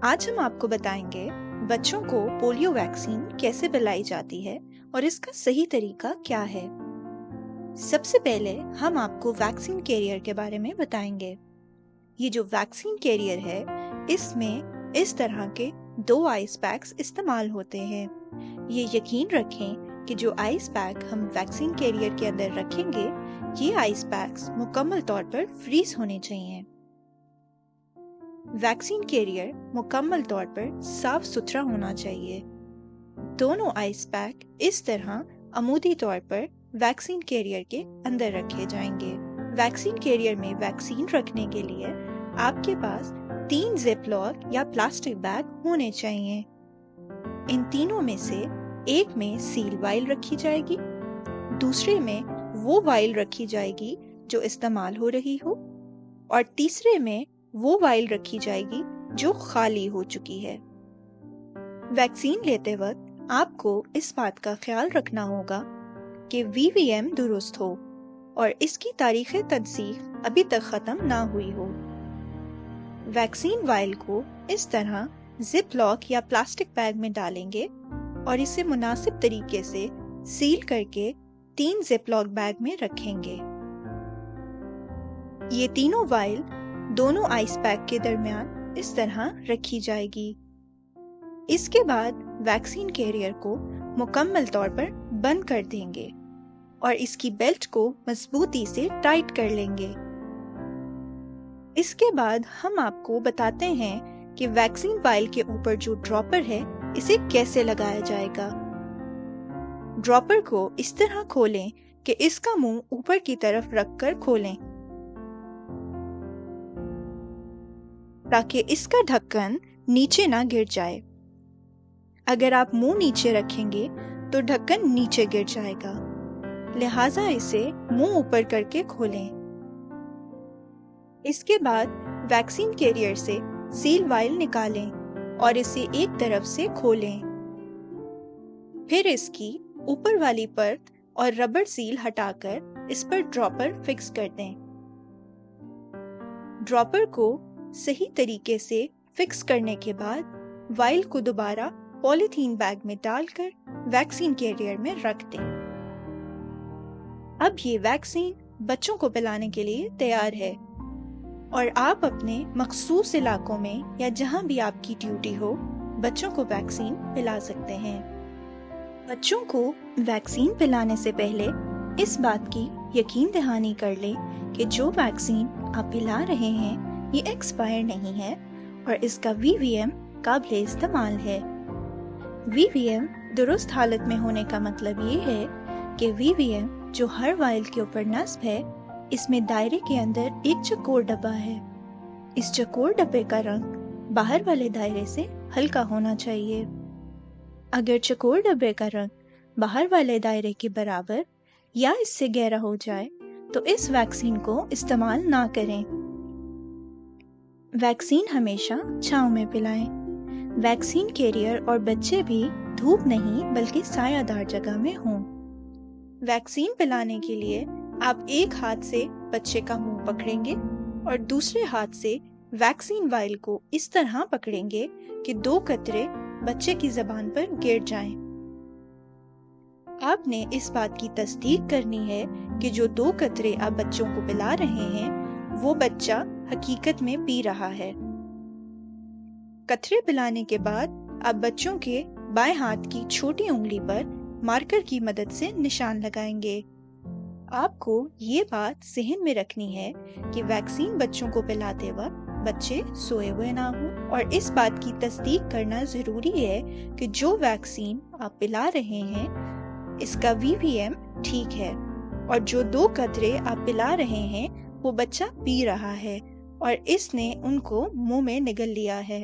आज हम आपको बताएंगे बच्चों को पोलियो वैक्सीन कैसे पिलाई जाती है और इसका सही तरीका क्या है। सबसे पहले हम आपको वैक्सीन कैरियर के बारे में बताएंगे। ये जो वैक्सीन कैरियर है, इसमें इस तरह के 2 आइस पैक्स इस्तेमाल होते हैं। ये यकीन रखें कि जो आइस पैक हम वैक्सीन कैरियर के अंदर रखेंगे, ये आइस पैक्स मुकम्मल तौर पर फ्रीज होने चाहिए। वैक्सीन कैरियर मुकम्मल तौर पर साफ सुथरा होना चाहिए। दोनों आइस पैक इस तरह अमूदी तौर पर वैक्सीन कैरियर के अंदर रखे जाएंगे। वैक्सीन कैरियर में वैक्सीन रखने के लिए आपके पास 3 जिप-लॉक या प्लास्टिक बैग होने चाहिए। इन तीनों में से एक में सील वाइल रखी जाएगी, दूसरे में वो वाइल रखी जाएगी जो इस्तेमाल हो रही हो, और तीसरे में वो वाइल रखी जाएगी जो खाली हो चुकी है। वैक्सीन लेते वक्त आपको इस बात का ख्याल रखना होगा कि वीवीएम दुरुस्त हो और इसकी तारीख तनसीख अभी तक खत्म ना हुई हो। वैक्सीन वाइल को इस तरह जिप लॉक या प्लास्टिक बैग में डालेंगे और इसे मुनासिब तरीके से सील करके 3 जिप लॉक बैग में रखेंगे। ये तीनों वाइल दोनों आइस पैक के दरमियान इस तरह रखी जाएगी। इसके बाद वैक्सीन कैरियर को मुकम्मल तौर पर बंद कर देंगे और इसकी बेल्ट को मजबूती से टाइट कर लेंगे। इसके बाद हम आपको बताते हैं कि वैक्सीन वाइल के ऊपर जो ड्रॉपर है, इसे कैसे लगाया जाएगा। ड्रॉपर को इस तरह खोलें कि इसका मुंह ऊपर की तरफ रखकर खोलें ताकि इसका ढक्कन नीचे ना गिर जाए। अगर आप मुंह नीचे रखेंगे तो ढक्कन नीचे गिर जाएगा, लिहाजा इसे मुंह ऊपर करके खोलें। इसके बाद वैक्सीन कैरियर से सील वाइल निकालें और इसे एक तरफ से खोलें। फिर इसकी ऊपर वाली परत और रबर सील हटाकर इस पर ड्रॉपर फिक्स कर दें। ड्रॉपर को सही तरीके से फिक्स करने के बाद वाइल को दोबारा पॉलीथीन बैग में डालकर वैक्सीन कैरियर में रख दें। अब ये वैक्सीन बच्चों को पिलाने के लिए तैयार है और आप अपने मखसूस इलाकों में या जहां भी आपकी ड्यूटी हो, बच्चों को वैक्सीन पिला सकते हैं। बच्चों को वैक्सीन पिलाने से पहले इस बात की यकीन दहानी कर लें कि जो वैक्सीन आप पिला रहे हैं ये एक्सपायर नहीं है और इसका वीवीएम काबिल इस्तेमाल है। वीवीएम दुरुस्त हालत में होने का मतलब ये है कि वीवीएम जो हर वाइल के ऊपर नस्ब है, इसमें दायरे के अंदर एक चकोर डब्बा है। इस चकोर डब्बे का रंग बाहर वाले दायरे से हल्का होना चाहिए। अगर चकोर डब्बे का रंग बाहर वाले दायरे के बराबर या इससे गहरा हो जाए तो इस वैक्सीन को इस्तेमाल ना करें। वैक्सीन हमेशा छांव में पिलाएं। वैक्सीन कैरियर और बच्चे भी धूप नहीं बल्कि सायादार जगह में हों। वैक्सीन पिलाने के लिए आप एक हाथ से बच्चे का मुंह पकड़ेंगे और दूसरे हाथ से वैक्सीन वाइल को इस तरह पकड़ेंगे कि 2 कतरे बच्चे की जबान पर गिर जाएं। आपने इस बात की तस्दीक करनी है कि जो 2 कतरे आप बच्चों को पिला रहे हैं, वो बच्चा हकीकत में पी रहा है। कतरे पिलाने के बाद आप बच्चों के बाएं हाथ की छोटी उंगली पर मार्कर की मदद से निशान लगाएंगे। आपको ये बात ज़हन में रखनी है कि वैक्सीन बच्चों को पिलाते वक्त बच्चे सोए हुए ना हों और इस बात की तस्दीक करना जरूरी है कि जो वैक्सीन आप पिला रहे हैं, इसका वीवीएम ठीक है और जो 2 कतरे आप पिला रहे हैं वो बच्चा पी रहा है और इसने उनको मुंह में निगल लिया है।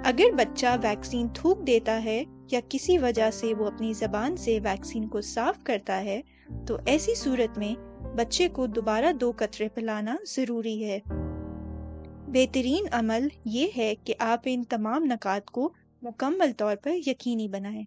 अगर बच्चा वैक्सीन थूक देता है या किसी वजह से वो अपनी जबान से वैक्सीन को साफ करता है, तो ऐसी सूरत में बच्चे को दोबारा 2 कतरे पिलाना जरूरी है। बेहतरीन अमल ये है कि आप इन तमाम नकात को मुकम्मल तौर पर यकीनी बनाएं।